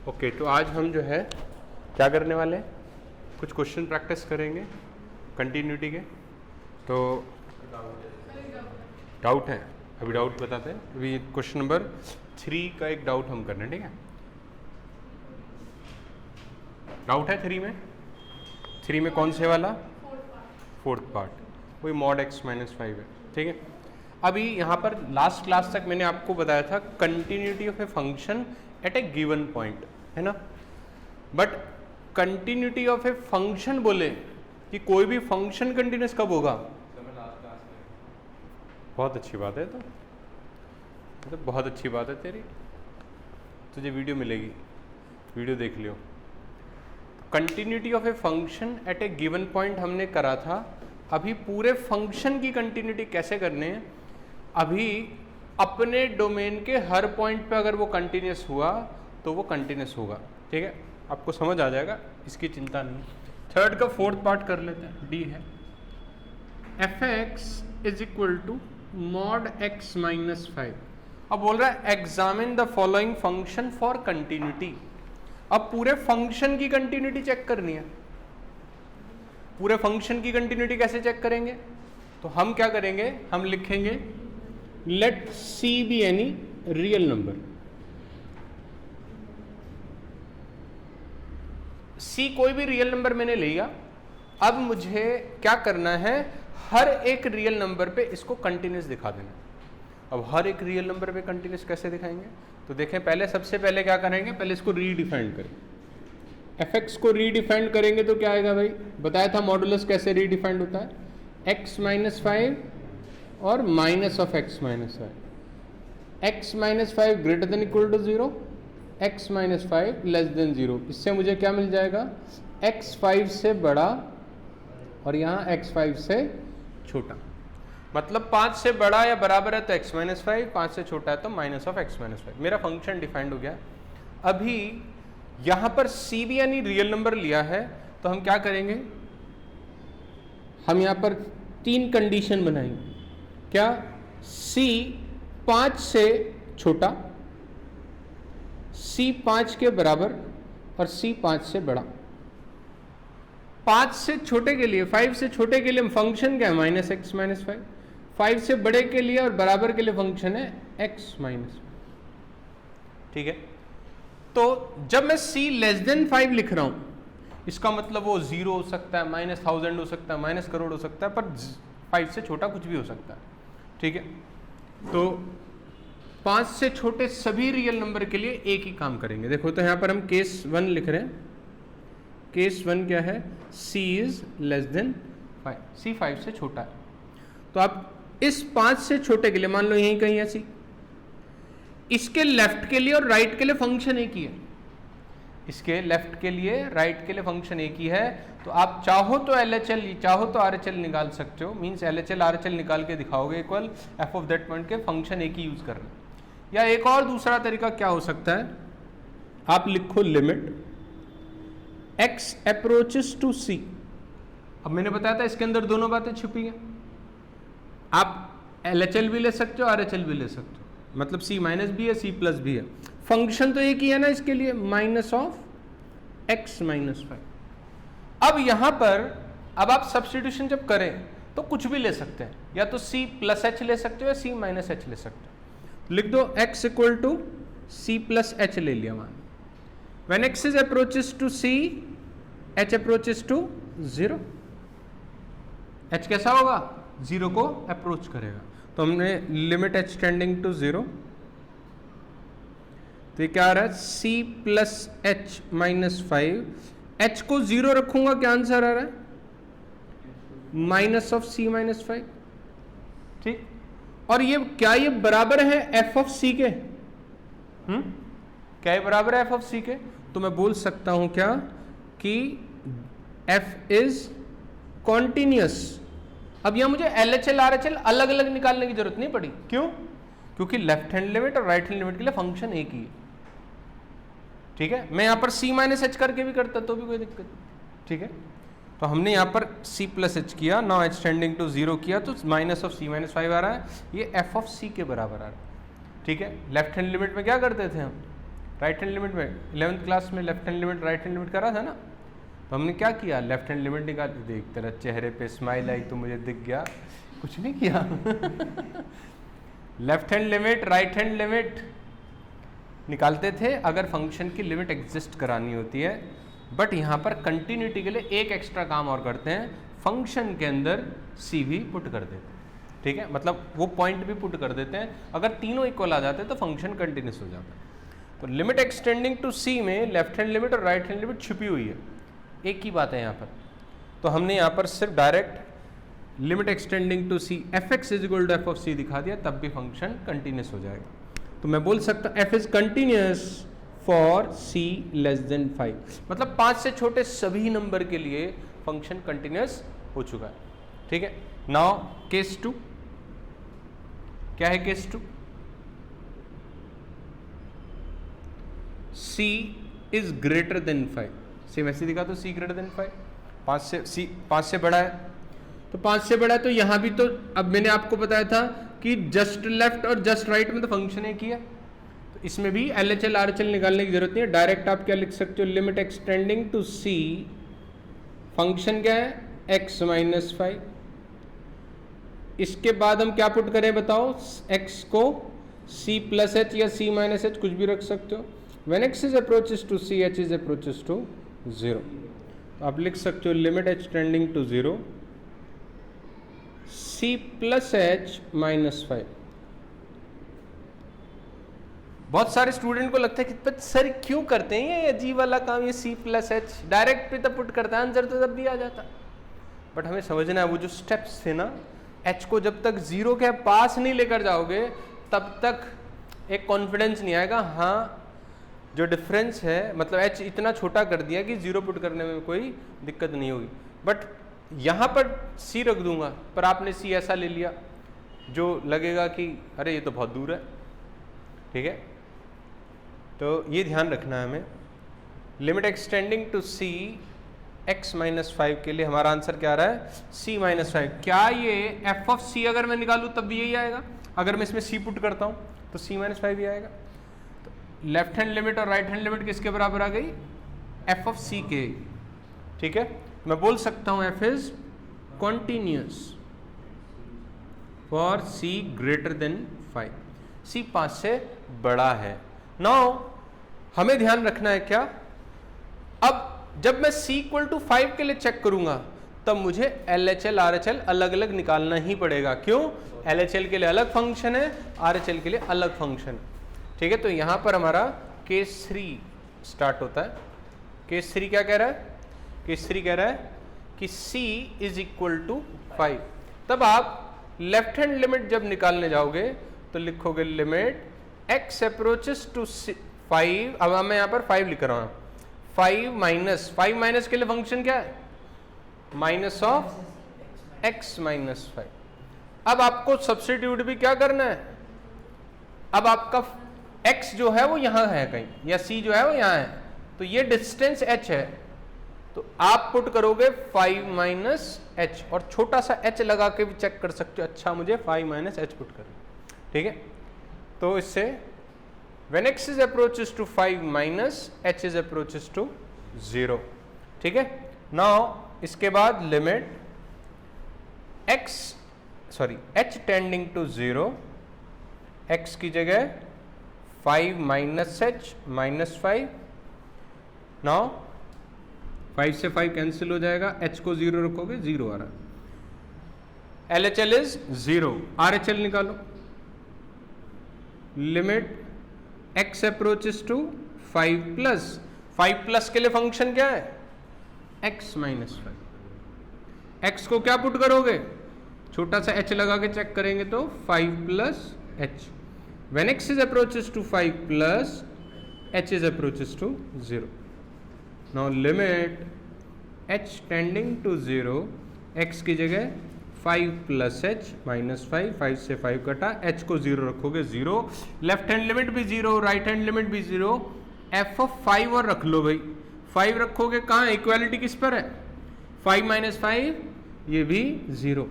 Okay, तो आज हम जो है क्या करने वाले हैं, कुछ क्वेश्चन प्रैक्टिस करेंगे कंटिन्यूटी के। तो डाउट है, अभी डाउट बताते हैं। अभी क्वेश्चन नंबर 3 का एक डाउट हम कर रहे हैं, ठीक है। डाउट है 3 में कौन से वाला? फोर्थ पार्ट, वही मॉड x माइनस 5 है, ठीक है। अभी यहाँ पर लास्ट क्लास तक मैंने आपको बताया था continuity of a function at a given point, है ना। But continuity of a function बोले कि कोई भी फंक्शन कंटिन्यूस कब होगा? बहुत अच्छी बात है, तो बहुत अच्छी बात है तेरी, तुझे वीडियो मिलेगी, वीडियो देख लियो। Continuity of a function at a given point हमने करा था। अभी पूरे फंक्शन की कंटिन्यूटी कैसे करने है? अभी अपने डोमेन के हर पॉइंट पे अगर वो कंटिन्यूस हुआ तो वो कंटिन्यूस होगा, ठीक है। आपको समझ आ जाएगा, इसकी चिंता नहीं। थर्ड का फोर्थ पार्ट कर लेते हैं, डी है f x is equal to mod x minus 5। अब बोल रहा है examine the following function for continuity. अब पूरे फंक्शन की कंटिन्यूटी चेक करनी है। पूरे फंक्शन की कंटिन्यूटी कैसे चेक करेंगे? तो हम क्या करेंगे, हम लिखेंगे let C be any real number. सी कोई भी रियल नंबर मैंने लिया। अब मुझे क्या करना है, हर एक रियल नंबर पे इसको कंटिन्यूस दिखा देना। अब हर एक रियल नंबर पे कंटिन्यूस कैसे दिखाएंगे? तो देखें, पहले सबसे पहले क्या करेंगे, पहले इसको रीडिफाइन करेंगे। एफ एक्स को रीडिफाइन करेंगे तो क्या आएगा भाई? बताया था मॉडुलस कैसे रीडिफाइंड होता है, एक्स माइनस 5 और minus of x minus 5। X minus 5 greater than equal to 0, x minus 5 less than 0। इससे मुझे क्या मिल जाएगा, एक्स 5 से बड़ा और यहाँ एक्स 5 से छोटा। मतलब 5 से बड़ा या बराबर है तो एक्स माइनस 5, 5 से छोटा है तो माइनस ऑफ एक्स माइनस 5। मेरा फंक्शन डिफाइंड हो गया। अभी यहाँ पर सी भी यानी रियल नंबर लिया है, तो हम क्या करेंगे, हम यहाँ पर 3 कंडीशन बनाएंगे। क्या? सी 5 से छोटा, सी 5 के बराबर और सी 5 से बड़ा। 5 से छोटे के लिए, 5 से छोटे के लिए फंक्शन क्या है, माइनस एक्स माइनस 5। 5 से बड़े के लिए और बराबर के लिए फंक्शन है एक्स माइनस, ठीक है। तो जब मैं c लेस देन 5 लिख रहा हूं, इसका मतलब वो 0 हो सकता है, माइनस 1000 हो सकता है, माइनस करोड़ हो सकता है, पर 5 से छोटा कुछ भी हो सकता है, ठीक है। तो 5 से छोटे सभी रियल नंबर के लिए एक ही काम करेंगे। देखो, तो यहां पर हम केस 1 लिख रहे हैं। केस 1 क्या है, c is less than 5, c 5 से छोटा है। तो आप इस 5 से छोटे के लिए मान लो यहीं कहीं है c, इसके लेफ्ट के लिए और राइट के लिए फंक्शन एक ही है। इसके लेफ्ट के लिए, राइट के लिए फंक्शन एक ही है। तो आप चाहो तो LHL, चाहो तो RHL निकाल सकते हो। मींस LHL RHL निकाल के दिखाओगे equal f of that point के फंक्शन एक ही यूज कर रहे हैं। या एक और दूसरा तरीका क्या हो सकता है, आप लिखो limit x approaches to c। अब मैंने बताया था इसके अंदर दोनों बातें छुपी हैं। आप LHL भी ले सकते हो, RHL भी ले सकते हो। मतलब c माइनस भी है, c प्लस भी है। फंक्शन तो एक ही है ना इसके लिए, माइनस ऑफ x माइनस 5। अब यहां पर अब आप सब्स्टिट्यूशन जब करें तो कुछ भी ले सकते हैं, या तो c प्लस h ले सकते हो या c माइनस h ले सकते हो। लिख दो x equal to c plus h ले लिया मान। When x is approaches to c, h approaches to 0। h कैसा होगा, 0 को अप्रोच करेगा। तो हमने लिमिट h टेंडिंग टू 0, तो ये क्या आ रहा है, c plus h minus 5। h को 0 रखूंगा, क्या आंसर आ रहा है, माइनस ऑफ c माइनस 5, ठीक। और ये क्या, ये बराबर है f ऑफ c के, क्या ये बराबर है f ऑफ c के? तो मैं बोल सकता हूं क्या कि f इज कॉन्टिन्यूअस। अब यहां मुझे LHL RHL अलग अलग निकालने की जरूरत नहीं पड़ी। क्यों? क्योंकि लेफ्ट हैंड लिमिट और राइट हैंड लिमिट के लिए फंक्शन एक ही है, ठीक है। मैं यहां पर c माइनस h करके भी करता तो भी कोई दिक्कत नहीं, ठीक है। तो हमने यहां पर c प्लस h किया, नाउ h टेंडिंग टू 0 किया, तो माइनस ऑफ c माइनस 5 आ रहा है। ये f ऑफ c के बराबर आ रहा है, ठीक है। लेफ्ट हैंड लिमिट में क्या करते थे हम, राइट हैंड लिमिट में 11th क्लास में left hand limit right hand limit करा था ना, तो हमने क्या किया, लेफ्ट हैंड लिमिट निकाली। देख तेरा चेहरे पे स्माइल आई तो मुझे दिख गया, कुछ नहीं किया। Left hand limit right hand limit निकालते थे अगर फंक्शन की लिमिट एग्जिस्ट करानी होती है, बट यहाँ पर कंटिन्यूटी के लिए एक एक्स्ट्रा काम और करते हैं, फंक्शन के अंदर सी भी पुट कर देते हैं। ठीक है, मतलब वो पॉइंट भी पुट कर देते हैं, अगर तीनों इक्वल आ जाते हैं तो फंक्शन कंटिन्यूस हो जाता है। तो लिमिट एक्सटेंडिंग टू सी में लेफ्ट हैंड लिमिट और राइट हैंड लिमिट छुपी हुई है, एक ही बात है यहाँ पर। तो हमने यहाँ पर सिर्फ direct limit extending to c f x is equal to f of c दिखा दिया, तब भी फंक्शन कंटिन्यूस हो जाएगा। तो मैं बोल सकता हूँ f is continuous for c less than 5, मतलब 5 से छोटे सभी नंबर के लिए फंक्शन कंटिन्यूस हो चुका है। ठीक है, नाउ केस 2, क्या है case 2? c is greater than 5, same ऐसे दिखा तो c ग्रेटर देन 5, 5 से बड़ा है, तो 5 से बड़ा है, तो यहां भी तो अब मैंने आपको बताया था कि जस्ट लेफ्ट और जस्ट राइट में तो फंक्शन एक ही है, तो इसमें भी LHL RHL निकालने की जरूरत नहीं है, डायरेक्ट आप क्या लिख सकते हो, limit extending to c, function क्या है x माइनस 5, इसके बाद हम क्या पुट करें बताओ, x को c प्लस h या c माइनस h कुछ भी रख सकते हो। When x is approaches to c, h is approaches to 0, तो आप लिख सकते हो limit extending to 0 c plus h minus 5। बहुत सारे स्टूडेंट को लगता है कि सर क्यों करते हैं ये अजीब वाला काम, ये c प्लस h डायरेक्ट पे तो पुट करता है, आंसर तो तब भी आ जाता। बट हमें समझना है वो जो स्टेप्स थे ना, h को जब तक 0 के पास नहीं लेकर जाओगे तब तक एक कॉन्फिडेंस नहीं आएगा, हाँ जो डिफरेंस है, मतलब h इतना छोटा कर दिया कि 0 पुट करने में कोई दिक्कत नहीं होगी। बट यहाँ पर c रख दूंगा, पर आपने c ऐसा ले लिया जो लगेगा कि अरे ये तो बहुत दूर है। ठीक है, तो ये ध्यान रखना है हमें। Limit extending to c x minus 5 के लिए हमारा आंसर क्या आ रहा है, c माइनस 5। क्या ये f ऑफ c अगर मैं निकालूँ तब भी यही आएगा, अगर मैं इसमें c पुट करता हूँ तो c माइनस 5 ही आएगा। लेफ्ट हैंड लिमिट और राइट हैंड लिमिट किसके बराबर आ गई, एफ ऑफ सी के। ठीक है, मैं बोल सकता हूं f is continuous for c greater than 5, c 5 से बड़ा है। नाउ हमें ध्यान रखना है क्या, अब जब मैं c इक्वल टू 5 के लिए चेक करूंगा तब मुझे LHL RHL अलग अलग निकालना ही पड़ेगा। क्यों, LHL के लिए अलग फंक्शन है, RHL के लिए अलग फंक्शन है। ठीक है, तो यहां पर हमारा केस 3 स्टार्ट होता है। केस 3 क्या कह रहा है, केस 3 कह रहा है कि c इज इक्वल टू 5। तब आप लेफ्ट हैंड लिमिट जब निकालने जाओगे तो लिखोगे लिमिट x अप्रोचेस टू 5, अब मैं यहां पर 5 लिख रहा हूं, 5 माइनस के लिए फंक्शन क्या है, माइनस ऑफ x माइनस 5। अब आपको सब्स्टिट्यूट भी क्या करना है, अब आपका x जो है वो यहां है कहीं, या c जो है वो यहां है, तो ये डिस्टेंस h है, तो आप पुट करोगे 5 माइनस h, और छोटा सा h लगा के भी चेक कर सकते हो, अच्छा मुझे 5 माइनस h पुट कर। ठीक है, तो इससे when x is approaches to 5 minus h is approaches to 0। ठीक है, नाउ इसके बाद limit h tending to 0, x की जगह 5 माइनस h माइनस 5। नाउ 5 से 5 कैंसिल हो जाएगा, h को 0 रखोगे 0 आ रहा है। LHL इज 0, RHL निकालो, limit x approaches to 5 plus, 5 plus के लिए फंक्शन क्या है, x माइनस 5। x को क्या पुट करोगे, छोटा सा h लगा के चेक करेंगे तो 5 plus h। When x is approaches to 5 plus h is approaches to 0. Now limit h tending to 0, x की जगह 5 प्लस h माइनस 5, 5 से 5 कटा, h को 0 रखोगे 0, लेफ्ट हैंड लिमिट भी 0, राइट हैंड लिमिट भी 0, f ऑफ 5 और रख लो भाई, 5 रखोगे कहाँ, इक्वालिटी किस पर है, 5 माइनस 5 ये भी 0,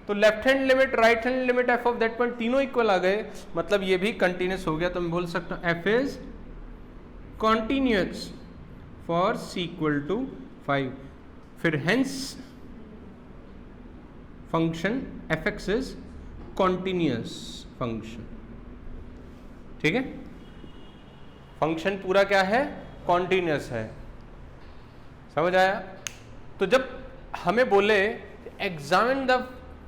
तो left hand limit right hand limit F of that point तीनों इक्वल आ गए, मतलब ये भी कंटिन्यूस हो गया। तो मैं बोल सकता हूँ f is continuous for c equal to 5, फिर hence function fx is continuous function. ठीक है, फंक्शन पूरा क्या है, कॉन्टिन्यूस है। समझ आया? तो जब हमें बोले examine the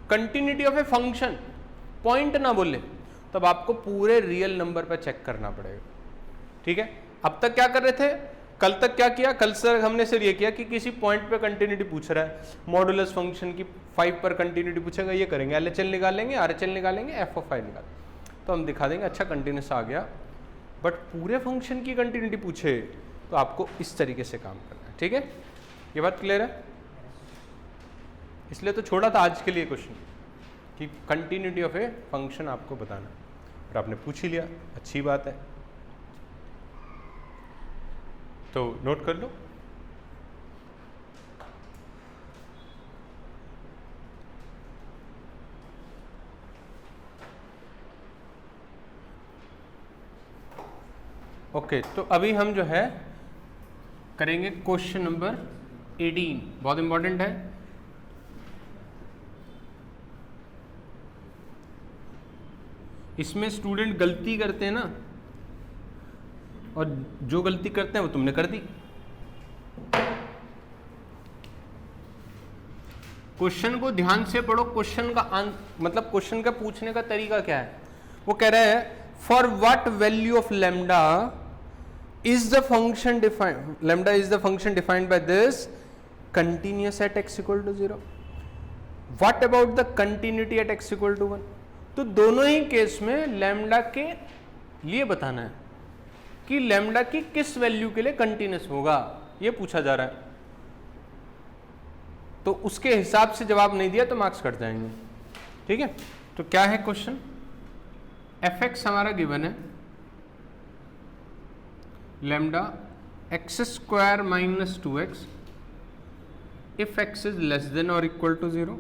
continuity of a function, point ना बोले, तब आपको पूरे रियल नंबर पर चेक करना पड़ेगा। ठीक है, अब तक क्या कर रहे थे, कल तक क्या किया, कल सर हमने सिर्फ ये किया कि किसी पॉइंट पे कंटिन्यूटी पूछ रहा है, मॉडुलस फंक्शन की 5 पर कंटिन्यूटी पूछेगा, ये करेंगे, LHL निकालेंगे, RHL निकालेंगे, f(i) निकाल, तो हम दिखा देंगे अच्छा कंटिन्यूस आ गया। बट पूरे फंक्शन की कंटिन्यूटी पूछे तो आपको इस तरीके से काम करना है। ठीक है, ये बात क्लियर है? इसलिए तो छोड़ा था आज के लिए क्वेश्चन कि कंटिन्यूटी ऑफ ए फंक्शन आपको बताना, और आपने पूछ ही लिया, अच्छी बात है। तो नोट कर लो। ओके, तो अभी हम जो है करेंगे क्वेश्चन नंबर 18, बहुत इंपॉर्टेंट है। इसमें स्टूडेंट गलती करते हैं ना, और जो गलती करते हैं वो तुमने कर दी। क्वेश्चन को ध्यान से पढ़ो, क्वेश्चन का मतलब क्वेश्चन का पूछने का तरीका क्या है। वो कह रहा है for what value of lambda is the function defined, lambda is the function defined by this continuous at x equal to 0, what about the continuity at x equal to 1। तो दोनों ही केस में लैम्डा के लिए बताना है कि lambda की किस वैल्यू के लिए कंटिन्यूस होगा, ये पूछा जा रहा है। तो उसके हिसाब से जवाब नहीं दिया तो मार्क्स कट जाएंगे। ठीक है, तो क्या है क्वेश्चन, fx हमारा गिवन है, lambda x² minus 2x if x is less than or equal to 0,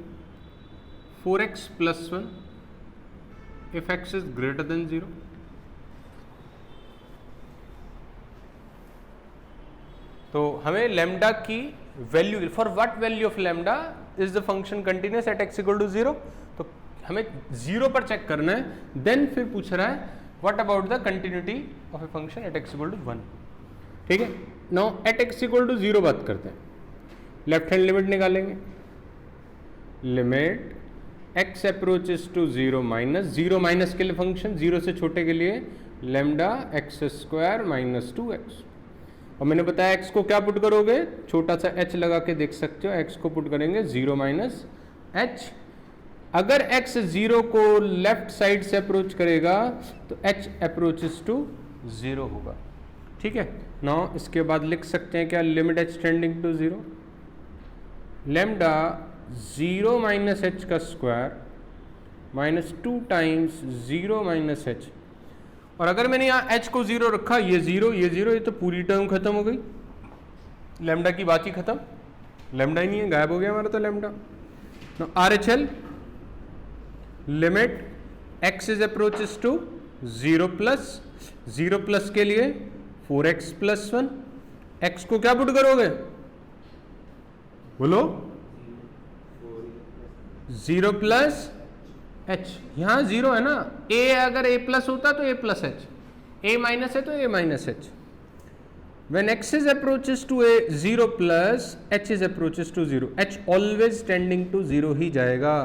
4x plus 1 if x is greater than 0। तो हमें लैम्डा की value, for what value of lambda is the function continuous at x equal to 0, तो हमें 0 पर check करना है। Then फिर पूछ रहा है what about the continuity of a function at x equal to 1। ठीक है, now at x equal to 0 बात करते हैं, लेफ्ट हैंड लिमिट निकालेंगे, limit x approaches to 0 minus 0 minus के लिए फंक्शन, 0 से छोटे के लिए लैम्डा x² माइनस 2x, और मैंने बताया x को क्या पुट करोगे, छोटा सा h लगा के देख सकते हो, x को पुट करेंगे 0 माइनस h। अगर x 0 को लेफ्ट साइड से अप्रोच करेगा तो h अप्रोचेस टू 0 होगा। ठीक है, नाउ इसके बाद लिख सकते हैं क्या, limit h tending to 0, lambda 0 minus h का square minus 2 times 0 minus h, और अगर मैंने यहाँ h को 0 रखा, ये 0 ये 0, ये तो पूरी टर्म खत्म हो गई, लैम्डा की बात ही खत्म, लैम्डा ही नहीं है, गायब हो गया हमारा तो lambda. RHL limit x is approaches to 0 plus के लिए 4x प्लस 1, x को क्या पुट करोगे, बोलो 0 प्लस h, यहाँ 0 है ना, a अगर a प्लस होता तो a plus h, a minus है तो a minus h। When x is approaches to a 0 plus h is approaches to 0, h always tending to 0 ही जाएगा,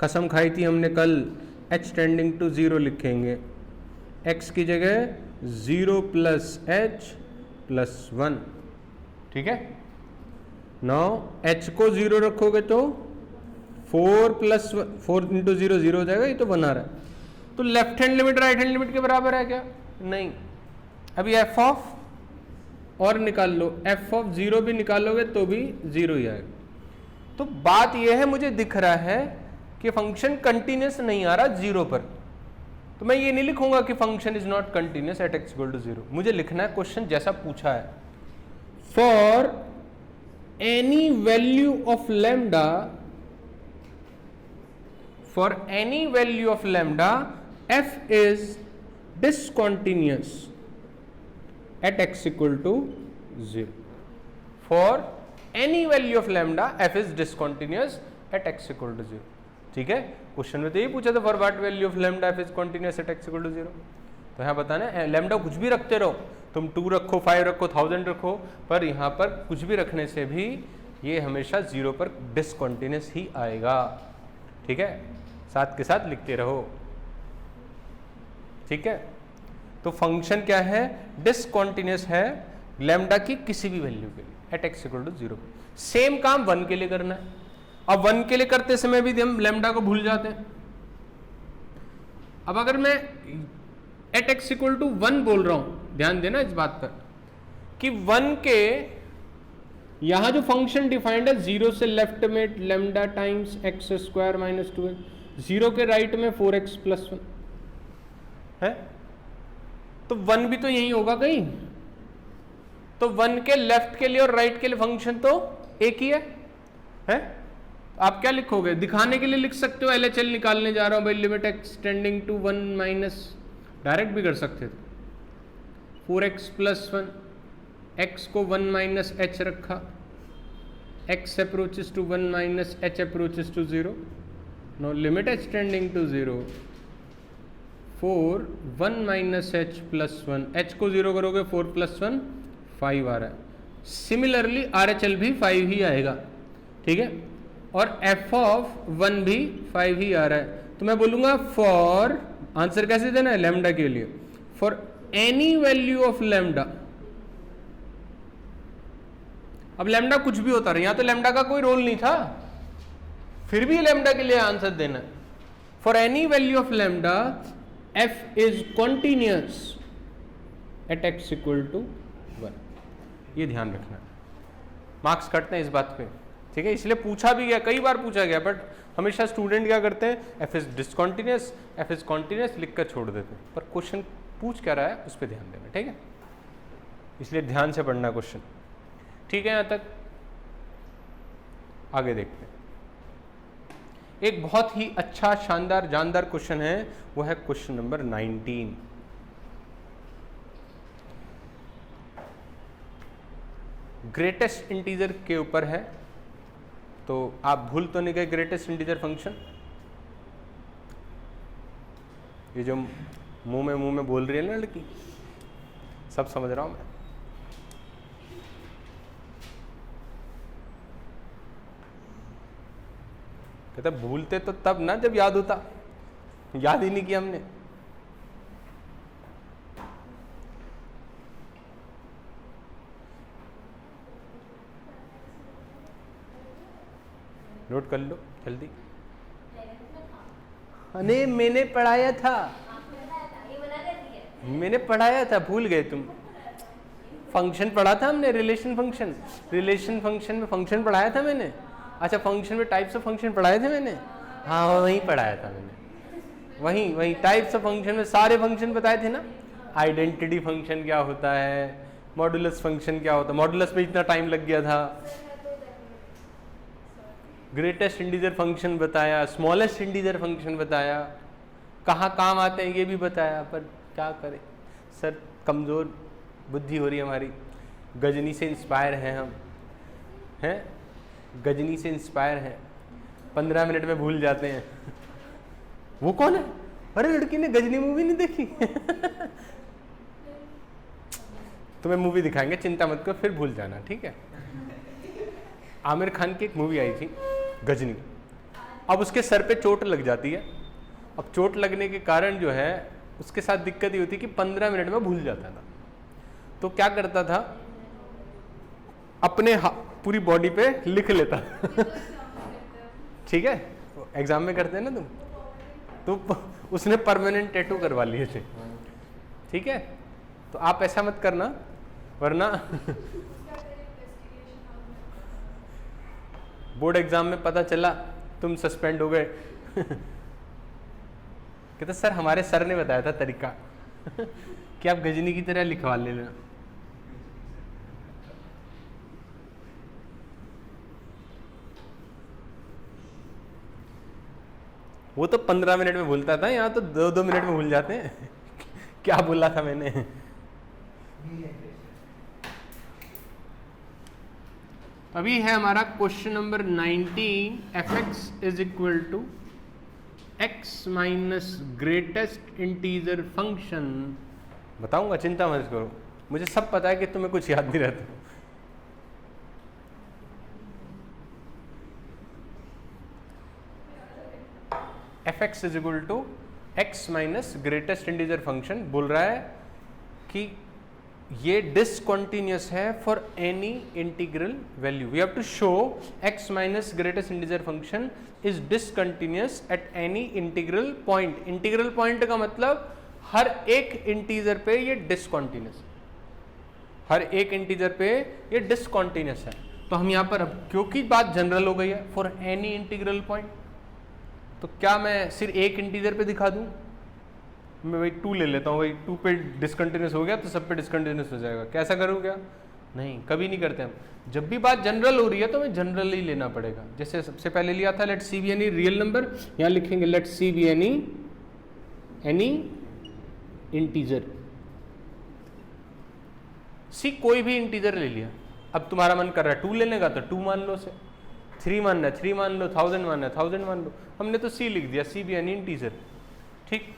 कसम खाई थी हमने कल, h tending to 0 लिखेंगे, x की जगह 0 प्लस h प्लस 1। ठीक है, नाउ h को 0 रखोगे तो 4 इंटू 0 0 हो जाएगा, ये तो बना रहा है। तो left hand limit right hand limit के बराबर है क्या, नहीं। अभी f ऑफ और निकाल लो, f ऑफ 0 भी निकालोगे तो भी 0 ही आएगा। तो बात यह है, मुझे दिख रहा है कि फंक्शन कंटिन्यूस नहीं आ रहा 0 पर, तो मैं ये नहीं लिखूंगा कि function is not continuous at x equal to 0, मुझे लिखना है क्वेश्चन जैसा पूछा है, for any value of lambda, for any value of lambda f is discontinuous at x equal to 0 for any value of lambda f is discontinuous at x equal to 0। ठीक है, question में तो यही पूछा था, for what value of lambda f is continuous at x equal to 0। तो यहाँ बताना है लैम्डा कुछ भी रखते रहो, तुम 2 रखो, 5 रखो, 1000 रखो, पर यहाँ पर कुछ भी रखने से भी ये हमेशा 0 पर डिसकंटिन्यूअस ही आएगा। ठीक है, साथ के साथ लिखते रहो। ठीक है, तो फंक्शन क्या है, डिसकंटिन्यूअस है लैम्डा की किसी भी वैल्यू के लिए at x equal to 0। Same काम 1 के लिए करना है। अब 1 के लिए करते समय भी हम लैम्डा को भूल जाते हैं। अब अगर मैं एट एक्स इक्वल टू 1 बोल रहा हूं, ध्यान देना इस बात पर कि 1 के यहां जो फंक्शन डिफाइंड है 0 से लेफ्ट में lambda times x square minus 2x, 0 के राइट में 4x प्लस 1 है, तो 1 भी तो यही होगा कहीं। तो 1 के लेफ्ट के लिए और राइट के लिए फंक्शन तो एक ही है? आप क्या लिखोगे, दिखाने के लिए लिख सकते हो LHL निकालने जा रहा हूं भाई, limit extending to 1 minus, direct भी कर सकते थे, 4x प्लस 1, x को 1 माइनस h रखा, x approaches to 1 minus h approaches to 0, no limit extending to 0, 4 1 minus h plus 1, h को 0 करोगे 4 प्लस 1 5 आ रहा है। सिमिलरली RHL भी 5 ही आएगा। ठीक है, और f ऑफ 1 भी 5 ही आ रहा है। तो मैं बोलूंगा फॉर, आंसर कैसे देना है लैम्डा के लिए, for any value of lambda. अब लैम्डा कुछ भी होता रहा, यहां तो लैम्डा का कोई रोल नहीं था, फिर भी लैम्डा के लिए आंसर देना है। For any value of lambda f is continuous at x equal to 1, ये ध्यान रखना है। मार्क्स कटते हैं इस बात पे। ठीक है, इसलिए पूछा भी गया, कई बार पूछा गया, बट हमेशा स्टूडेंट क्या करते हैं, f is discontinuous, f is continuous लिखकर छोड़ देते हैं, पर क्वेश्चन पूछ क्या रहा है उस पर ध्यान देना। ठीक है, इसलिए ध्यान से पढ़ना क्वेश्चन। ठीक है, यहां तक आगे देखते हैं। एक बहुत ही अच्छा शानदार जानदार क्वेश्चन है, वो है क्वेश्चन नंबर 19। ग्रेटेस्ट इंटीजर के ऊपर है, तो आप भूल तो नहीं गए ग्रेटेस्ट इंटीजर फंक्शन। ये जो मुंह में बोल रही है ना लड़की, सब समझ रहा हूं मैं। कहता भूलते तो तब ना जब याद होता, याद ही नहीं किया हमने। नोट कर लो जल्दी। अरे मैंने पढ़ाया था, मैंने पढ़ाया था, भूल गए तुम। फंक्शन पढ़ा था हमने, रिलेशन फंक्शन, रिलेशन फंक्शन में फंक्शन पढ़ाया था मैंने। अच्छा, फंक्शन में टाइप्स ऑफ फंक्शन पढ़ाए थे मैंने, हाँ वहीं पढ़ाया था मैंने, वहीं टाइप्स ऑफ फंक्शन में सारे फंक्शन बताए थे ना। आइडेंटिटी फंक्शन क्या होता है, मॉडुलस फंक्शन क्या होता है, मॉडुलस में इतना टाइम लग गया था। ग्रेटेस्ट इंटीजर फंक्शन बताया, स्मॉलेस्ट इंटीजर फंक्शन बताया, कहाँ काम आते हैं ये भी बताया, पर क्या करें सर, कमज़ोर बुद्धि हो रही है हमारी। गजनी से इंस्पायर हैं हम, हैं गजनी से इंस्पायर हैं, 15 मिनट में भूल जाते हैं। वो कौन है, अरे लड़की ने गजनी मूवी नहीं देखी। तुम्हें मूवी दिखाएंगे, चिंता मत करो, फिर भूल जाना। ठीक है, आमिर खान की एक मूवी आई थी गजनी। अब उसके सर पे चोट लग जाती है। अब चोट लगने के कारण जो है उसके साथ दिक्कत ये होती कि 15 मिनट में भूल जाता था। तो क्या करता था, अपने पूरी बॉडी पे लिख लेता। ठीक है, एग्जाम में करते हैं ना तुम, तो उसने परमानेंट टैटू करवा लिए थे। ठीक है, तो आप ऐसा मत करना, वरना बोर्ड एग्जाम में पता चला तुम सस्पेंड हो गए। कहते सर हमारे सर ने बताया था तरीका कि आप गजनी की तरह लिखवा लेना। वो तो 15 मिनट में भूलता था, यहाँ तो 2-2 मिनट में भूल जाते हैं। क्या बोला था मैंने। अभी है हमारा question number 19, f x is equal to x minus greatest integer function. बताऊंगा, चिंता मत करो, मुझे सब पता है कि तुम्हें कुछ याद नहीं रहता। F x is equal to x minus greatest integer function बोल रहा है कि ये डिसकंटिन्यूअस है for any integral value. We have to show x minus greatest integer function is discontinuous at any integral point. Integral point का मतलब हर एक integer पे ये डिसकंटिन्यूअस, हर एक इंटीजर पे ये डिसकंटिन्यूअस है। तो हम यहाँ पर, अब क्योंकि बात जनरल हो गई है, फॉर एनी इंटीग्रल पॉइंट, तो क्या मैं सिर्फ एक इंटीजर पे दिखा दूं? मैं वही 2 ले लेता हूँ, वही 2 पे डिसकंटिन्यूअस हो गया तो सब पे डिसकंटिन्यूअस हो जाएगा। कैसा करूँ क्या? नहीं, कभी नहीं करते हम। जब भी बात जनरल हो रही है तो हमें जनरल ही लेना पड़ेगा। जैसे सबसे पहले लिया था let C be any real number, यहाँ लिखेंगे let C be any integer. सी कोई भी इंटीजर ले लिया, अब तुम्हारा मन कर रहा है 2 लेने का तो 2 मान लो, से 3 मानना है 3 मान लो, 1000 मानना है 1000 मान लो। हमने तो सी लिख दिया, सी बी एनी इंटीजर। ठीक,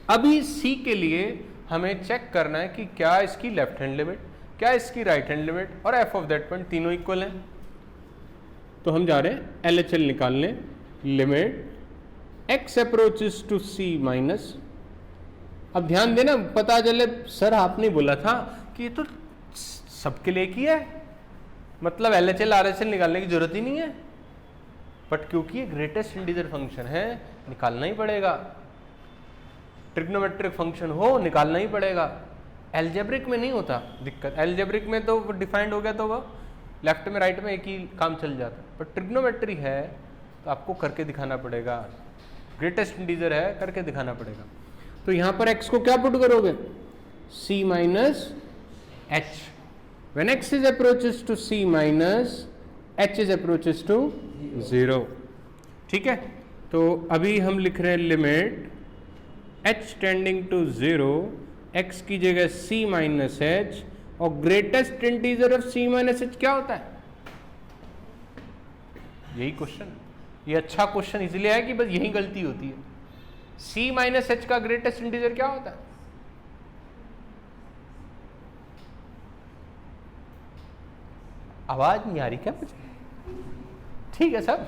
अभी सी के लिए हमें चेक करना है कि क्या इसकी लेफ्ट हैंड लिमिट, क्या इसकी राइट हैंड लिमिट और एफ ऑफ दैट पॉइंट तीनों इक्वल हैं। तो हम जा रहे हैं एलएचएल निकालने। Limit x approaches to c minus, अब ध्यान देना, पता चले सर आपने बोला था कि ये तो सबके लिए की है, मतलब एलएचएल आरएचएल निकालने की जरूरत ही नहीं है, बट क्योंकि ये ग्रेटेस्ट इंटीजर फंक्शन है निकालना ही पड़ेगा। ट्रिग्नोमेट्रिक फंक्शन हो निकालना ही पड़ेगा। एल्जेब्रिक में नहीं होता दिक्कत, एल्जेब्रिक में तो डिफाइंड हो गया तो वह लेफ्ट में राइट में एक ही काम चल जाता, बट ट्रिग्नोमेट्री है तो आपको करके दिखाना पड़ेगा। ग्रेटेस्ट इंटीजर है, करके दिखाना पड़ेगा। तो यहां पर x को क्या पुट करोगे? c minus h। When x is approaches to c minus h is approaches to 0। ठीक है, तो अभी हम लिख रहे हैं limit h tending to 0, x की जगह c माइनस h, और greatest integer of c minus h क्या होता है? यही क्वेश्चन, ये अच्छा क्वेश्चन इसलिए है कि बस यही गलती होती है। c माइनस h का ग्रेटेस्ट इंटीजर क्या होता है? आवाज नहीं आ रही क्या मुझे? ठीक है सब।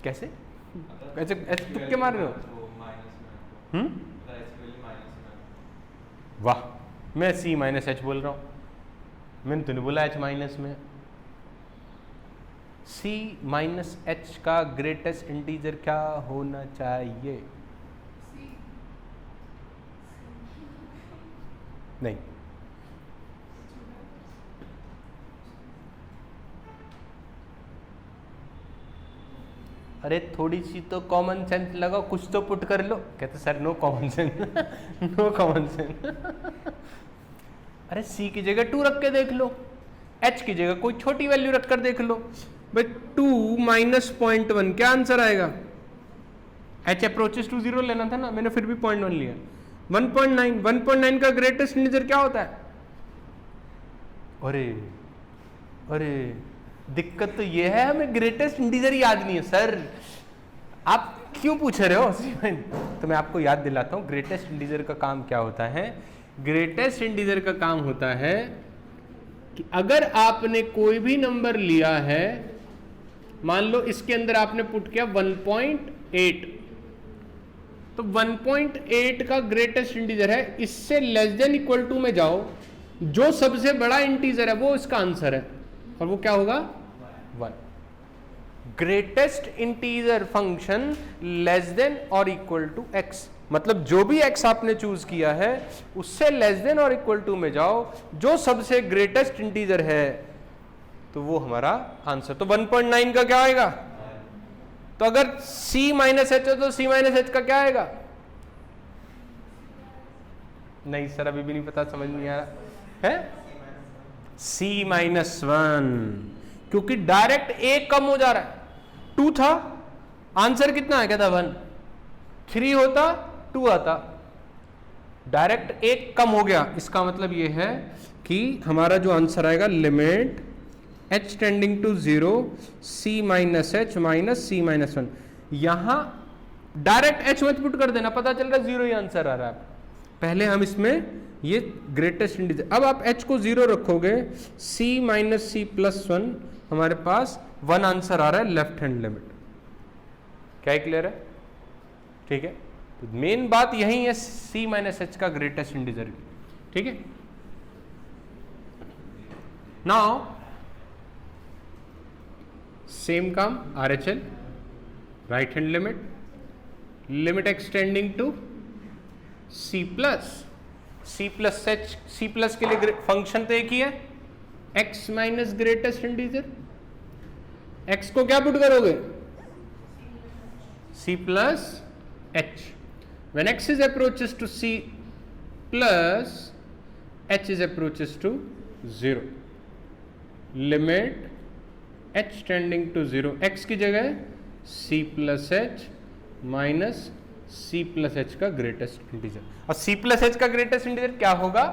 कैसे ऐसे तुक्के मार रहे हो? वाह, मैं c माइनस h बोल रहा हूँ, मैंने तो नहीं बोला h माइनस में। c माइनस h का ग्रेटेस्ट इंटीजर क्या होना चाहिए? नहीं, अरे थोड़ी सी तो कॉमन सेंस लगाओ, कुछ तो पुट कर लो। कहते sir no common sense, no common sense. अरे c की जगह 2 रख के देख लो, h की जगह कोई छोटी वैल्यू रख कर देख लो। भाई 2 माइनस 0.1 क्या आंसर आएगा? h अप्रोचेस टू 0 लेना था ना, मैंने फिर भी 0.1 लिया। 1.9, 1.9 का ग्रेटेस्ट इंटीजर क्या होता है? अरे अरे दिक्कत तो ये है, हमें ग्रेटेस्ट इंटीजर याद नहीं है। सर आप क्यों पूछ रहे हो? तो मैं आपको याद दिलाता हूँ, ग्रेटेस्ट इंटीजर का काम क्या होता है। ग्रेटेस्ट इंटीजर का काम होता है कि अगर आपने कोई भी नंबर लिया है, मान लो इसके अंदर आपने पुट किया 1.8, तो 1.8 का ग्रेटेस्ट इंटीजर है, इससे लेस देन इक्वल टू में जाओ, जो सबसे बड़ा इंटीजर है वो इसका आंसर है, और वो क्या होगा? 1। Greatest integer function less than और इक्वल टू x, मतलब जो भी x आपने चूज किया है उससे लेस देन और इक्वल टू में जाओ, जो सबसे ग्रेटेस्ट इंटीजर है, तो वो हमारा आंसर। तो 1.9 का क्या आएगा? तो अगर c माइनस h है तो c माइनस h का क्या आएगा? नहीं सर अभी भी नहीं पता, समझ नहीं आ रहा है। c माइनस 1, क्योंकि डायरेक्ट एक कम हो जा रहा है। 2 था, आंसर कितना है? क्या था? 1। 3 होता 2 आता, डायरेक्ट एक कम हो गया, इसका मतलब ये है कि हमारा जो आंसर आएगा limit h tending to 0 c minus h minus c minus 1। यहां डायरेक्ट h मत पुट कर देना, पता चल रहा है 0 ही आंसर आ रहा है। पहले हम इसमें ये ग्रेटेस्ट इंटीजर, अब आप h को 0 रखोगे, c माइनस सी प्लस 1, हमारे पास 1 आंसर आ रहा है लेफ्ट हैंड लिमिट। क्या क्लियर है? ठीक है, तो मेन बात यही है c माइनस एच का ग्रेटेस्ट इंटीजर की। ठीक है, नाउ सेम काम RHL, right hand limit, limit extending to c plus h, c plus के लिए फंक्शन तो एक ही है, x minus greatest integer, x को क्या पुट करोगे, c plus h, when x is approaches to c plus h is approaches to 0, limit h tending to 0, x की जगह c plus h minus c plus h का greatest integer. और c plus h का greatest integer क्या होगा?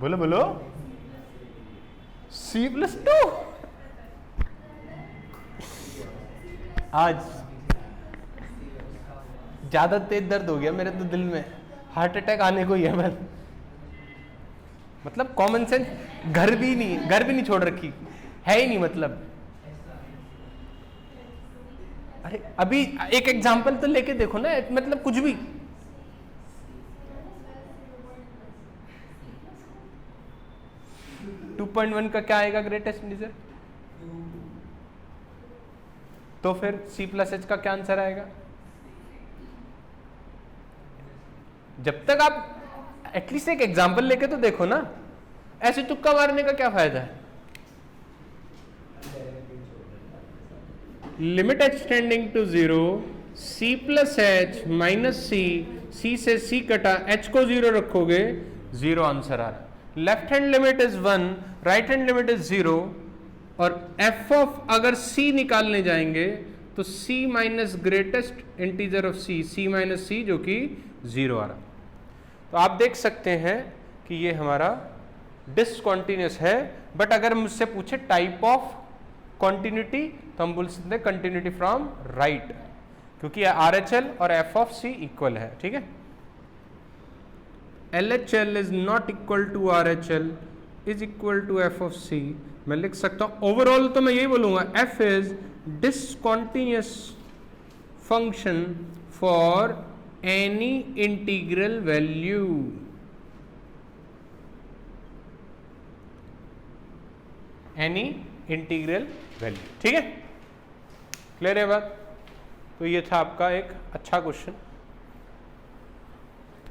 बोलो बोलो, c plus 2। आज ज्यादा तेज दर्द हो गया मेरे तो दिल में, हार्ट अटैक आने को ही है। मैं मतलब कॉमन सेंस घर भी नहीं छोड़ रखी है ही नहीं। मतलब अरे अभी एक एग्जांपल तो लेके देखो ना, मतलब कुछ भी। टू 2.1 का क्या आएगा ग्रेटेस्ट इंटीजर? तो फिर c प्लस एच का क्या आंसर आएगा? जब तक आप एटलीस्ट एक एग्जांपल लेके तो देखो ना, ऐसे तुक्का मारने का क्या फायदा है? Limit h tending to 0, c plus h minus c से c कटा, h को 0 रखोगे, 0 आंसर आ रहा। Left hand limit is 1, right hand limit is 0, और f ऑफ अगर c निकालने जाएंगे तो c minus greatest integer of c minus c जो कि 0 आ रहा। तो आप देख सकते हैं कि ये हमारा डिसकंटिन्यूअस है, बट अगर मुझसे पूछे टाइप ऑफ कॉन्टिन्यूटी तो हम बोल सकते हैं कंटिन्यूटी फ्रॉम राइट, क्योंकि RHL और f ऑफ c इक्वल है। ठीक है, LHL is not equal to RHL is equal to f of c। मैं लिख सकता हूं ओवरऑल, तो मैं यही बोलूंगा f is discontinuous function for any integral value. Any integral value. ठीक है, क्लियर है बात? तो ये था आपका एक अच्छा क्वेश्चन।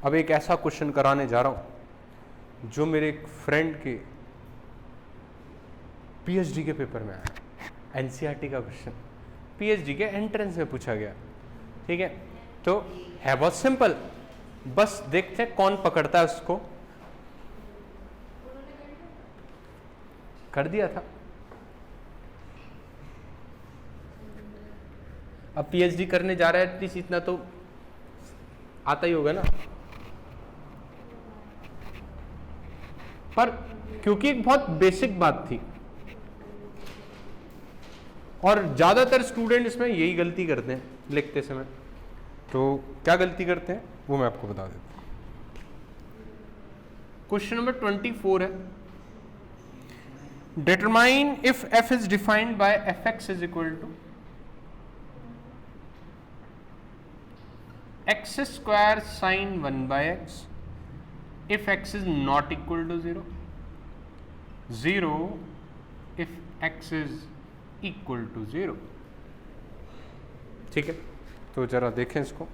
अब एक ऐसा क्वेश्चन कराने जा रहा हूं जो मेरे एक फ्रेंड के PhD के पेपर में आया, NCERT का क्वेश्चन, PhD के एंट्रेंस में पूछा गया। ठीक है, तो है बहुत सिंपल, बस देखते हैं कौन पकड़ता है उसको। कर दिया था। अब PhD करने जा रहा है, एटलीस्ट इतना तो आता ही होगा ना। पर क्योंकि एक बहुत बेसिक बात थी और ज्यादातर स्टूडेंट इसमें यही गलती करते हैं लिखते समय, तो क्या गलती करते हैं वो मैं आपको बता देता हूं। क्वेश्चन नंबर 24 है, determine if f is defined by fx is equal to x square sine 1 by x if x is not equal to 0, 0 if x is equal to 0। ठीक है, तो जरा देखें इसको।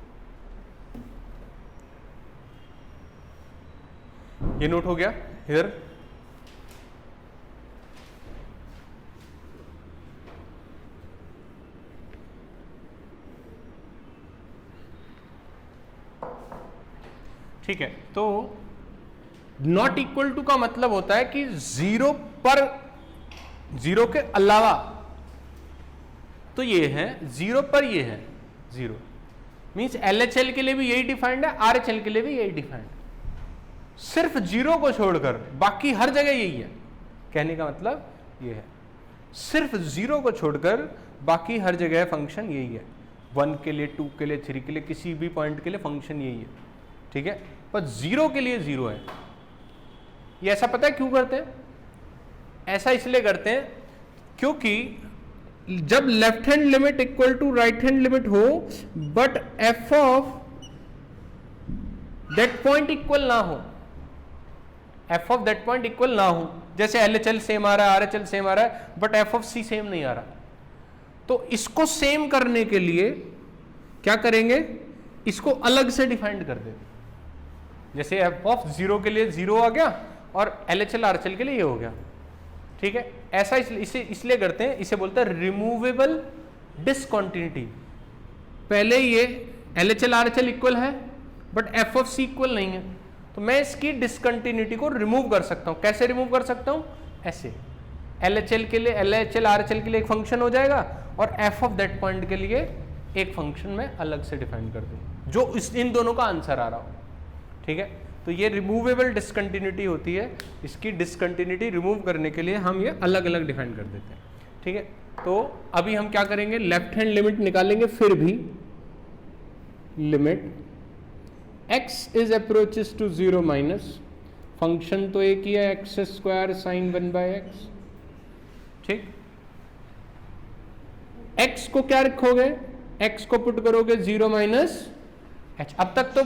ये नोट हो गया हियर। ठीक है, तो नॉट इक्वल टू का मतलब होता है कि जीरो पर, जीरो के अलावा, तो ये है जीरो पर, ये है जीरो, मींस एलएचएल के लिए भी यही डिफाइंड है, आरएचएल के लिए भी यही डिफाइंड है, सिर्फ जीरो को छोड़कर बाकी हर जगह यही है। कहने का मतलब ये है, सिर्फ जीरो को छोड़कर बाकी हर जगह फंक्शन यही है। 1 के लिए, 2 के लिए, 3 के लिए, किसी भी पॉइंट के लिए फंक्शन यही है, ठीक है। पर जीरो के लिए जीरो है। ये ऐसा पता है क्यों करते हैं? ऐसा इसलिए करते हैं क्योंकि जब left hand limit equal to right hand limit हो but f of that point equal ना हो, f of that point equal ना हो, जैसे एलएचएल सेम आ रहा है, आरएचएल सेम आ रहा है, but f of c same नहीं आ रहा, तो इसको सेम करने के लिए क्या करेंगे, इसको अलग से डिफाइंड कर देंगे। जैसे एफ ऑफ जीरो के लिए जीरो आ गया और एलएचएल आरएचएल के लिए ये हो गया, ठीक है। ऐसा इसे इसलिए करते हैं, इसे बोलते हैं रिमूवेबल डिसकंटिन्यूटी। पहले ये एलएचएल आरएचएल इक्वल है but f of c equal नहीं है, तो मैं इसकी डिसकंटिन्यूटी को रिमूव कर सकता हूं। कैसे रिमूव कर सकता हूं? ऐसे, एलएचएल के लिए, एलएचएल आरएचएल के लिए एक फंक्शन हो जाएगा और एफ ऑफ दैट पॉइंट के लिए एक फंक्शन में अलग से डिफाइन कर दूं जो इन दोनों का आंसर आ रहा हो, ठीक है। तो ये रिमूवेबल डिसकंटिन्यूटी होती है। इसकी डिसकंटिन्यूटी रिमूव करने के लिए हम ये अलग अलग डिफाइन कर देते हैं, ठीक है। तो अभी हम क्या करेंगे, लेफ्ट हैंड लिमिट निकालेंगे, फिर भी limit x is approaches to 0 minus, function तो एक ही है एक्स स्क्वायर साइन 1/x, ठीक। x को क्या रखोगे, x को पुट करोगे 0 माइनस h। अब तक तो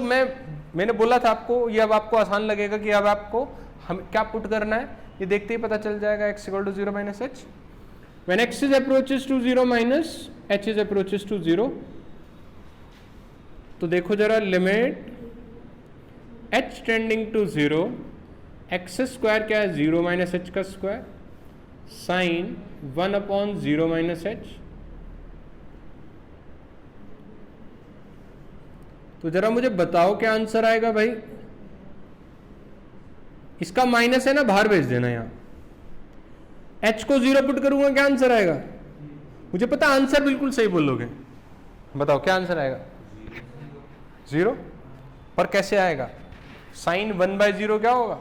मैंने बोला था आपको, ये अब आपको आसान लगेगा कि अब आपको हम क्या पुट करना है, ये देखते ही पता चल जाएगा। x equal to 0 minus h, when x is approaches to 0 minus h is approaches to 0, तो देखो जरा, limit h tending to 0, x square क्या है 0 माइनस h का स्क्वायर, साइन 1/0 माइनस h। तो जरा मुझे बताओ क्या आंसर आएगा भाई। इसका माइनस है ना, बाहर भेज देना यहाँ। h को 0 पुट करूंगा, क्या आंसर आएगा? मुझे पता आंसर बिल्कुल सही बोलोगे, बताओ क्या आंसर आएगा? 0। पर कैसे आएगा? साइन 1/0 क्या होगा?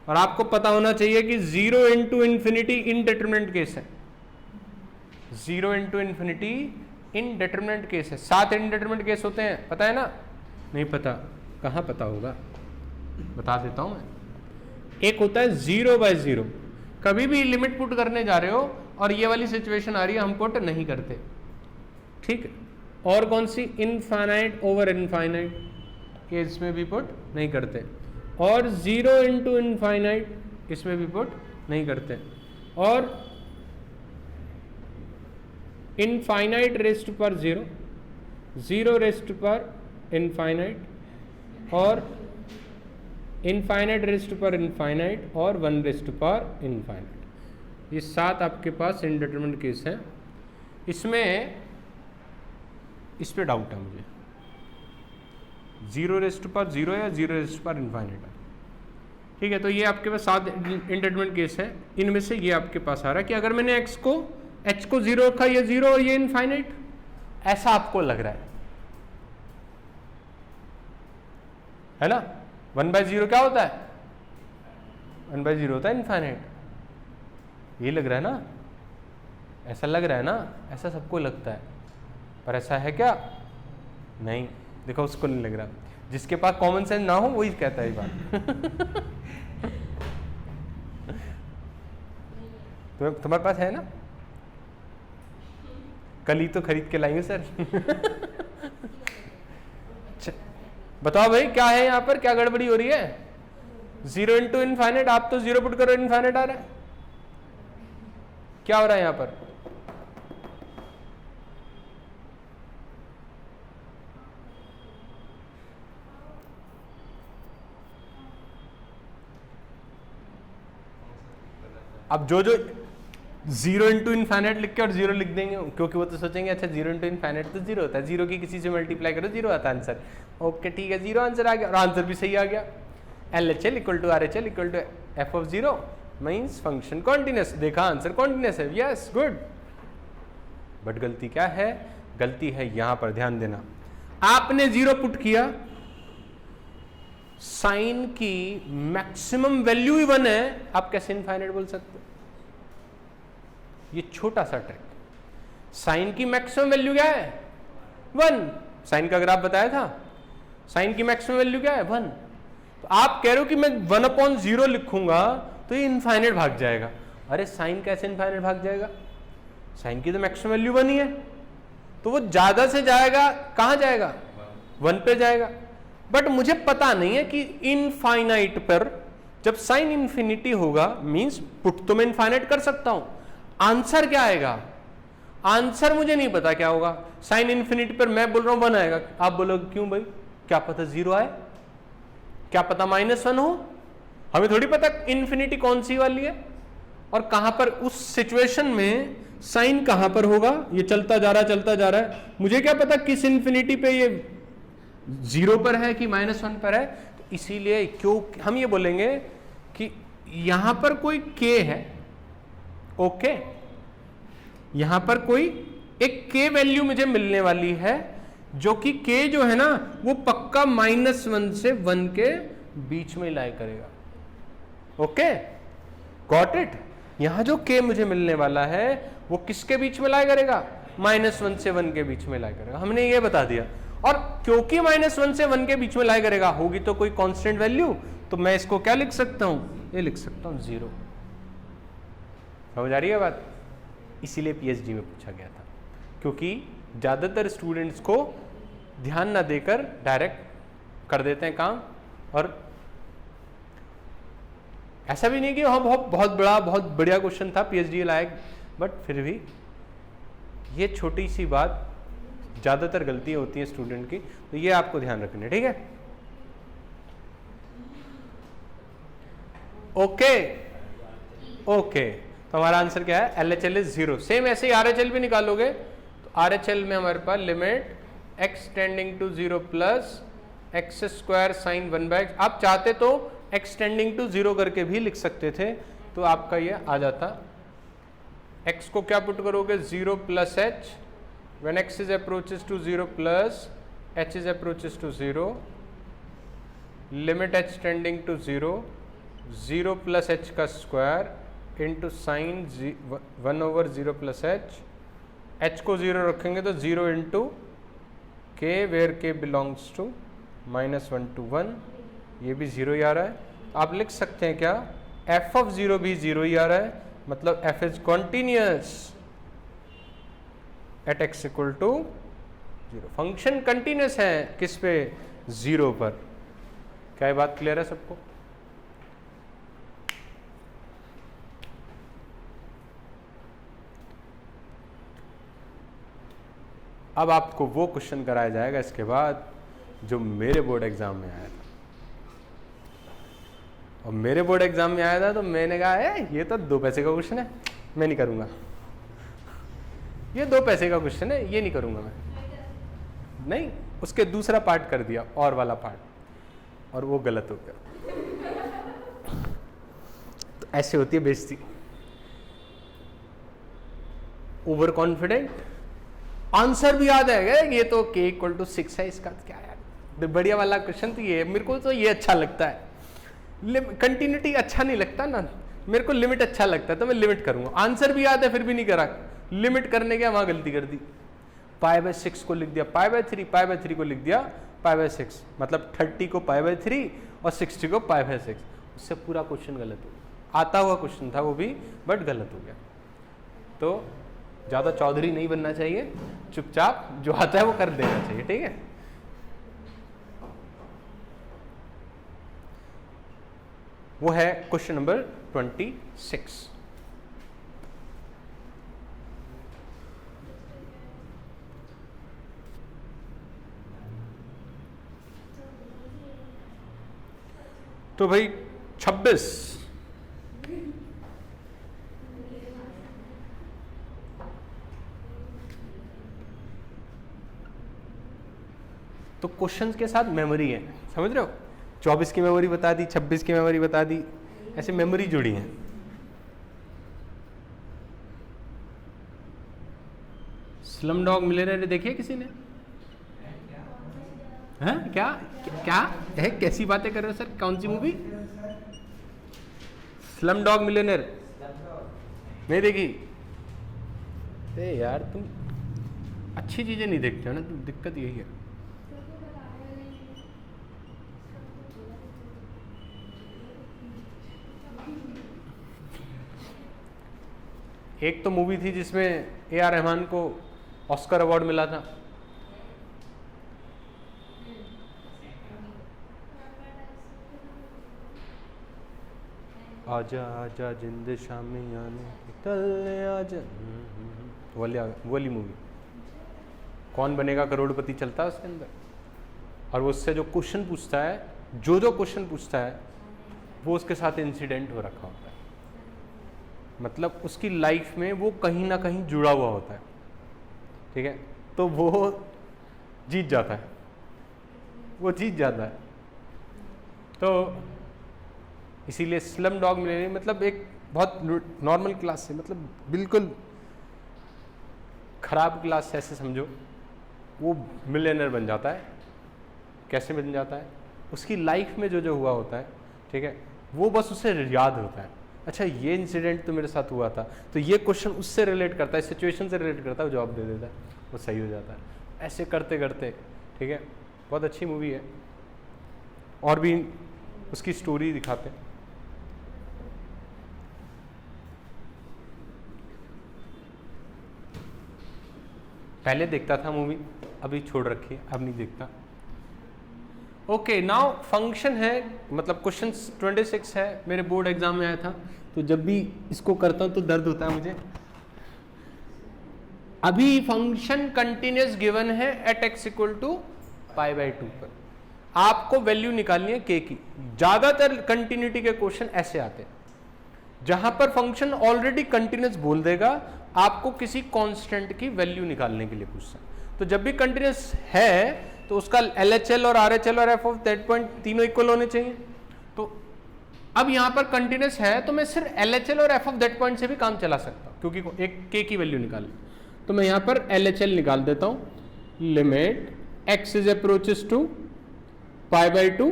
और आपको पता होना चाहिए कि 0 इंटू इन्फिनिटी इनडिटरमिनेट केस है। 0 इंटू इन्फिनिटी इनडिटरमिनेट केस है। 7 इनडिटरमिनेट केस होते हैं, पता है ना? नहीं पता? कहाँ पता होगा, बता देता हूं मैं। एक होता है 0/0, कभी भी लिमिट पुट करने जा रहे हो और ये वाली सिचुएशन आ रही है, हम पुट नहीं करते, ठीक है। और कौन सी? इनफाइनाइट ओवर इनफाइनाइट केस में भी पुट नहीं करते। और 0 इंटू इनफाइनाइट, इसमें भी पुट नहीं करते। और इनफाइनाइट रेस्ट पर 0, 0 रेस्ट पर इनफाइनाइट, और इनफाइनाइट रेस्ट पर इनफाइनाइट, और 1 रेस्ट पर इनफाइनाइट। ये 7 आपके पास इनडिटरमिनेट केस हैं। इसमें इस पे डाउट है मुझे, 0 रेस्ट पर 0 या 0 रेस्ट पर इनफाइनाइट है, ठीक है। तो ये आपके पास 7 इनडिटरमिनेट केस है। इनमें से ये आपके पास आ रहा है कि अगर मैंने h को 0 रखा, ये 0 और ये इनफाइनाइट, ऐसा आपको लग रहा है ना? 1/0 क्या होता है? 1/0 होता है इनफाइनाइट। ये लग रहा है ना, ऐसा लग रहा है ना, ऐसा सबको लगता है, पर ऐसा है क्या? नहीं, देखो उसको नहीं लग रहा। जिसके पास कॉमन सेंस ना हो वही कहता है ये बात। तो तुम्हारे पास है ना? कल ही तो खरीद के लाएंगे सर। बताओ भाई क्या है यहाँ पर, क्या गड़बड़ी हो रही है? 0 इंटू इनफाइनाइट, आप तो 0 पुट करो, इनफाइनाइट आ रहा है, क्या हो रहा है यहाँ पर? अब जो जीरो इंटू इनफाइनाइट लिख के और जीरो लिख देंगे, क्योंकि वो तो सोचेंगे अच्छा जीरो इंटू इनफाइनाइट तो जीरो होता है, जीरो की किसी से मल्टीप्लाई करो जीरो आता है आंसर। ओके ठीक है, जीरो आंसर आ गया और आंसर भी सही आ गया। LHL equal to RHL equal to f of zero means function continuous. देखा आंसर कॉन्टिन्यूस है, यस गुड। बट गलती क्या है, गलती है यहां पर, ध्यान देना। आपने जीरो पुट किया, साइन की मैक्सिमम वैल्यू ही 1 है, आप कैसे इनफाइनाइट बोल सकते हो? ये छोटा सा ट्रिक, साइन की मैक्सिमम वैल्यू क्या है 1, साइन का ग्राफ बताया था, साइन की मैक्सिमम वैल्यू क्या है 1। तो आप कह रहे हो कि मैं 1/0 लिखूंगा तो ये इनफाइनाइट भाग जाएगा। अरे साइन कैसे इनफाइनाइट भाग जाएगा, साइन की तो मैक्सिमम वैल्यू 1 ही है, तो वो ज्यादा से जाएगा, कहां जाएगा 1 पे जाएगा। बट मुझे पता नहीं है कि इनफाइनाइट पर जब साइन इंफिनिटी होगा मींस पुट तो मैं इनफाइनाइट कर सकता हूं, आंसर क्या आएगा, आंसर मुझे नहीं पता क्या होगा। साइन इंफिनिटी पर मैं बोल रहा हूं 1 आएगा, आप बोलोगे क्यों भाई, क्या पता 0 आए, क्या पता -1 हो, हमें थोड़ी पता इंफिनिटी कौन सी वाली है और कहां पर, उस सिचुएशन में साइन कहां पर होगा, ये चलता जा रहा है, मुझे क्या पता किस इंफिनिटी पे ये 0 पर है कि -1 पर है। तो इसीलिए क्यों हम ये बोलेंगे कि यहां पर कोई k है, ओके यहां पर कोई एक k वैल्यू मुझे मिलने वाली है, जो कि k जो है ना वो पक्का -1 से 1 के बीच में लाई करेगा। Okay got it. यहां जो k मुझे मिलने वाला है वो किसके बीच में लाई करेगा, -1 से 1 के बीच में लाई करेगा, हमने ये बता दिया। और क्योंकि -1 से 1 के बीच में लाई करेगा, होगी तो कोई कांस्टेंट वैल्यू, तो मैं इसको क्या लिख सकता हूं, ये लिख सकता हूं 0। समझ आ रही है बात? इसीलिए पीएचडी में पूछा गया था, क्योंकि ज्यादातर स्टूडेंट्स को ध्यान ना देकर डायरेक्ट कर देते हैं काम। और ऐसा भी नहीं कि हाँ बहुत बढ़िया क्वेश्चन था पीएचडी लायक, बट फिर भी ये छोटी सी बात ज्यादातर गलतियां होती हैं स्टूडेंट की, तो ये आपको ध्यान रखना है, ठीक है। ओके तो हमारा आंसर क्या है, LHL इज 0। सेम ऐसे ही RHL भी निकालोगे तो RHL में हमारे पास limit x tending to 0 plus x square sine 1/x, आप चाहते तो x टेंडिंग टू 0 करके भी लिख सकते थे, तो आपका ये आ जाता। x को क्या पुट करोगे 0 plus h, when x is approaches to 0 plus h is approaches to 0, limit h tending to 0, 0 plus h का square into sine 1/0 plus h को 0 रखेंगे तो 0 into k where k belongs to -1 to 1, ये भी 0 ही आ रहा है। आप लिख सकते हैं क्या, f ऑफ 0 भी 0 ही आ रहा है, मतलब f is continuous at x equal to 0। Function continuous है किस पे, 0 पर। क्या ये बात क्लियर है सबको? अब आपको वो क्वेश्चन कराया जाएगा इसके बाद जो मेरे बोर्ड एग्जाम में आया था, और मेरे बोर्ड एग्जाम में आया था तो मैंने कहा है ये तो 2 पैसे का क्वेश्चन है, मैं नहीं करूंगा, ये 2 पैसे का क्वेश्चन है, ये नहीं करूंगा मैं। नहीं, उसके दूसरा पार्ट कर दिया और वाला पार्ट, और वो गलत हो गया। तो ऐसे होती है बेइज्जती। ओवर कॉन्फिडेंट, आंसर भी याद है ये तो k इक्वल टू 6 है, इसका क्या यार बढ़िया वाला क्वेश्चन तो ये, मेरे को तो ये अच्छा लगता है। कंटिन्यूटी अच्छा नहीं लगता ना, मेरे को लिमिट अच्छा लगता है तो मैं लिमिट करूंगा। आंसर भी याद है फिर भी नहीं करा, लिमिट करने के वहां गलती कर दी, π/6 को लिख दिया π/3, π/3 को लिख दिया π/6, मतलब 30 को π/3 और 60 को π/6, उससे पूरा क्वेश्चन गलत हो गया। आता हुआ क्वेश्चन था वो भी, बट गलत हो गया। तो ज्यादा चौधरी नहीं बनना चाहिए, चुपचाप जो आता है वो कर देना चाहिए, ठीक है। वो है क्वेश्चन नंबर 26। तो भाई 26 तो क्वेश्चंस के साथ मेमोरी है, समझ रहे हो? 24 की मेमोरी बता दी, 26 की मेमोरी बता दी, ऐसे मेमोरी जुड़ी है। स्लम डॉग मिलियनेयर देखिए किसी ने? हैं क्या क्या है, कैसी बातें कर रहे हो सर? कौन सी मूवी? स्लम डॉग मिलियनेयर नहीं देखी? ए यार तुम अच्छी चीजें नहीं देखते हो ना, तुम दिक्कत यही है। एक तो मूवी थी जिसमें ए.आर. रहमान को ऑस्कर अवार्ड मिला था। आजा आजा जिंद शामी आने निकलने आजा, वाली मूवी। कौन बनेगा करोड़पति चलता है उसके अंदर, और वो उससे जो क्वेश्चन पूछता है, जो क्वेश्चन पूछता है वो उसके साथ इंसिडेंट हो रखा होता है, मतलब उसकी लाइफ में वो कहीं ना कहीं जुड़ा हुआ होता है, ठीक है? तो वो जीत जाता है, वो जीत जाता है। तो इसीलिए स्लम डॉग मिलियनेयर मतलब एक बहुत नॉर्मल क्लास से, मतलब बिल्कुल खराब क्लास से, ऐसे समझो, वो मिलियनेयर बन जाता है। कैसे बन जाता है? उसकी लाइफ में जो हुआ होता है, ठीक है, वो बस उसे याद होता है। अच्छा ये इंसिडेंट तो मेरे साथ हुआ था, तो ये क्वेश्चन उससे रिलेट करता है, सिचुएशन से रिलेट करता है, वो जवाब दे देता है, वो सही हो जाता है। ऐसे करते करते, ठीक है, बहुत अच्छी मूवी है। और भी उसकी स्टोरी दिखाते हैं। पहले देखता था मूवी, अभी छोड़ रखी है, अब नहीं देखता। ओके, नाउ फंक्शन है, मतलब क्वेश्चन 26 है, मेरे बोर्ड एग्जाम में आया था, तो जब भी इसको करता हूं तो दर्द होता है मुझे। अभी फंक्शन कंटिन्यूस गिवन है एट x इक्वल टू π/2 पर। आपको वैल्यू निकालनी है k की। ज्यादातर कंटिन्यूटी के क्वेश्चन ऐसे आते हैं जहां पर फंक्शन ऑलरेडी कंटिन्यूस बोल देगा, आपको किसी कांस्टेंट की वैल्यू निकालने के लिए पूछता है। तो जब भी कंटिन्यूस है तो उसका LHL और RHL और f ऑफ दैट पॉइंट तीनों इक्वल होने चाहिए। तो अब यहां पर कंटिन्यूस है तो मैं सिर्फ LHL और f ऑफ दैट पॉइंट से भी काम चला सकता हूं, क्योंकि एक k की वैल्यू निकालनी। तो मैं यहां पर LHL निकाल देता हूं। Limit x is approaches to π/2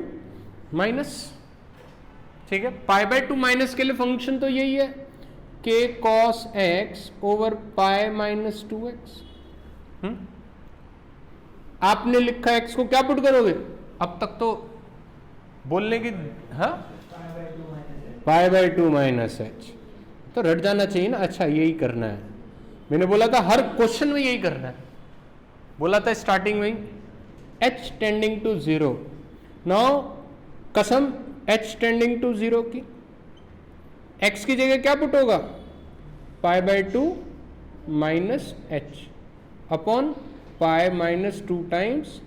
minus, ठीक है, π/2 माइनस के लिए फंक्शन तो यही है, k cos x over pi minus 2x। आपने लिखा x को क्या पुट करोगे? अब तक तो बोलने की, हाँ, π/2 माइनस h, तो रट जाना चाहिए ना। अच्छा यही करना है, मैंने बोला था हर क्वेश्चन में यही करना है, बोला था स्टार्टिंग में, h टेंडिंग टू 0। नाउ कसम h टेंडिंग टू 0 की, x की जगह क्या पुट होगा? π/2 minus h upon pi minus 2 times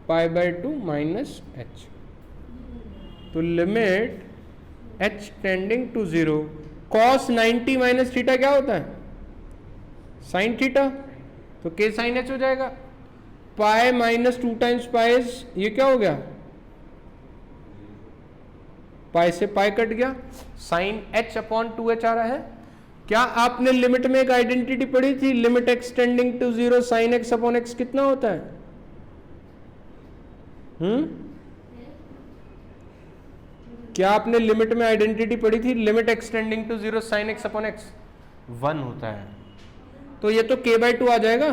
π/2 minus h। तो limit h tending to 0, cos 90 minus theta क्या होता है? साइन थीटा, तो k साइन h हो जाएगा। पाई माइनस 2 टाइम्स पाई, ये क्या हो गया? पाई से पाई कट गया, साइन h अपॉन 2h आ रहा है। क्या आपने लिमिट में एक आइडेंटिटी पढ़ी थी, limit x tending to 0 sine x upon x कितना होता है? क्या आपने लिमिट में आइडेंटिटी पढ़ी थी, limit x tending to 0 sine x upon x 1 होता है। तो ये तो k/2 आ जाएगा,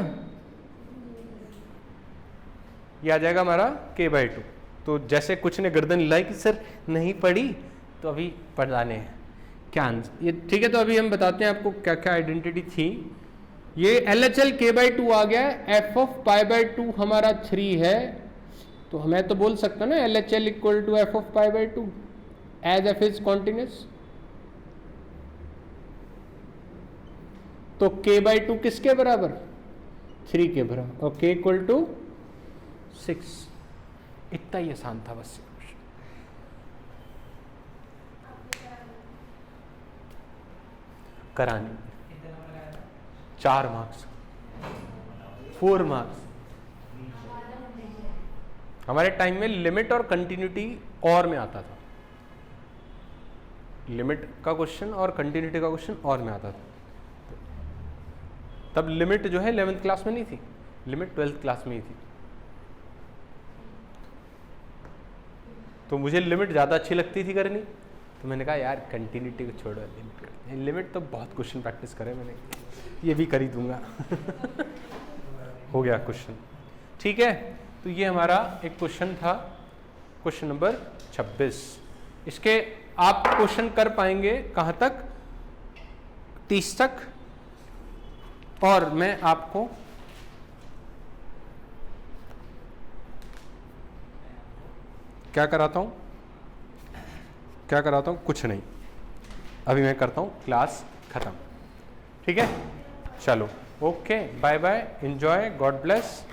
ये आ जाएगा हमारा k/2। तो जैसे कुछ ने गर्दन हिलाई कि सर नहीं पढ़ी, तो अभी पढ़ाने हैं क्या आंसर, ये ठीक है। तो अभी हम बताते हैं आपको क्या क्या आइडेंटिटी थी। ये LHL k/2 आ गया, f ऑफ π/2 हमारा 3 है, तो मैं तो बोल सकता ना LHL equal to f of π/2 as f is continuous. तो k/2 किसके बराबर? 3 के बराबर, और k इक्वल टू 6। इतना ही आसान था बस। करानी 4 मार्क्स, 4 मार्क्स, हमारे टाइम में लिमिट और कंटिन्यूटी और में आता था, लिमिट का क्वेश्चन और कंटिन्यूटी का क्वेश्चन और में आता था। तब लिमिट जो है 11th क्लास में नहीं थी, लिमिट 12th क्लास में ही थी। तो मुझे लिमिट ज़्यादा अच्छी लगती थी करनी, तो मैंने कहा यार कंटिन्यूटी को छोड़ो, लिमिट करते हैं। लिमिट तो बहुत क्वेश्चन प्रैक्टिस करे मैंने, ये भी कर ही दूंगा। हो गया क्वेश्चन, ठीक है। तो ये हमारा एक क्वेश्चन था, क्वेश्चन नंबर 26। इसके आप क्वेश्चन कर पाएंगे कहाँ तक, 30 तक। और मैं आपको क्या कराता हूँ, क्या कराता हूँ, कुछ नहीं, अभी मैं करता हूँ क्लास खत्म, ठीक है। चलो okay, bye bye, enjoy, God bless.